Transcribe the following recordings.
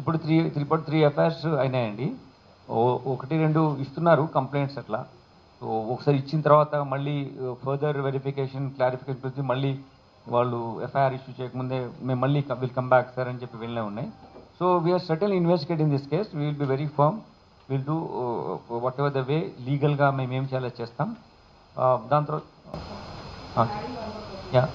ఇప్పుడు 3 ఎఫ్ఐఆర్స్ అయినాయండి. ఒకటి 2 ఇస్తున్నారు కంప్లైంట్స్ అట్లా. సో ఒకసారి ఇచ్చిన తర్వాత మళ్ళీ ఫర్దర్ వెరిఫికేషన్, క్లారిఫికేషన్ గురించి మళ్ళీ వాళ్ళు ఎఫ్ఐఆర్ ఇష్యూ చేయకముందే మేము మళ్ళీ విల్ కమ్ బ్యాక్ సార్ అని చెప్పి వెళ్ళే ఉన్నాయి. So we're certainly investigating this case. We will be very firm. Will do whatever the way లీగల్గా మేము ఏం చేయాలో చేస్తాం. దాని తర్వాత యా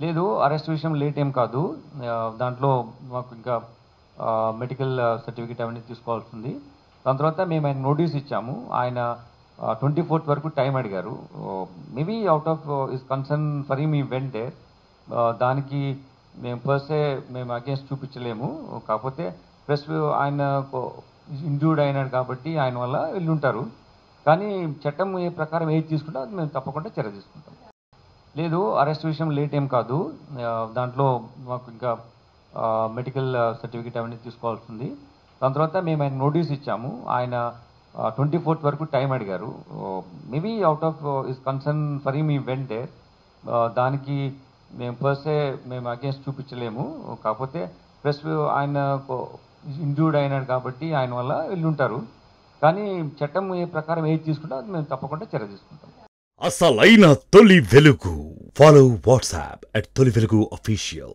లేదు, అరెస్ట్ విషయం లేట్ ఏం కాదు. దాంట్లో మాకు ఇంకా మెడికల్ సర్టిఫికేట్ అవన్నీ తీసుకోవాల్సింది. దాని తర్వాత మేము ఆయన నోటీస్ ఇచ్చాము. ఆయన 24th వరకు టైం అడిగారు. Maybe out of is concern for him ఈ వెంట్ దేర్. దానికి మేము పర్సే మేము అగేన్స్ట్ చూపించలేము. కాకపోతే ప్లస్ ఆయన ఇంజూర్డ్ అయినాడు కాబట్టి ఆయన వల్ల వెళ్ళుంటారు. కానీ చట్టం ఏ ప్రకారం ఏది తీసుకుంటే అది మేము తప్పకుండా చర్య తీసుకుంటాం. లేదు, అరెస్ట్ విషయం లేట్ ఏం కాదు. దాంట్లో మాకు ఇంకా మెడికల్ సర్టిఫికేట్ అవన్నీ తీసుకోవాల్సింది. దాని తర్వాత మేము ఆయన నోటీస్ ఇచ్చాము. ఆయన 24th వరకు టైం అడిగారు. Maybe out of is concern for him ఈ వెంట్ దేర్. దానికి మేము పర్సే మేము అగేన్స్ట్ చూపించలేము. కాకపోతే ప్లస్ ఆయన ఇంజూర్డ్ అయినాడు కాబట్టి ఆయన వల్ల వెళ్ళుంటారు. కానీ చట్టం ఏ ప్రకారం ఏది తీసుకుంటే అది మేము తప్పకుండా చర్య తీసుకుంటాం. అసలైన తొలి వెలుగు. ఫాలో వాట్సాప్ @తొలి వెలుగు official.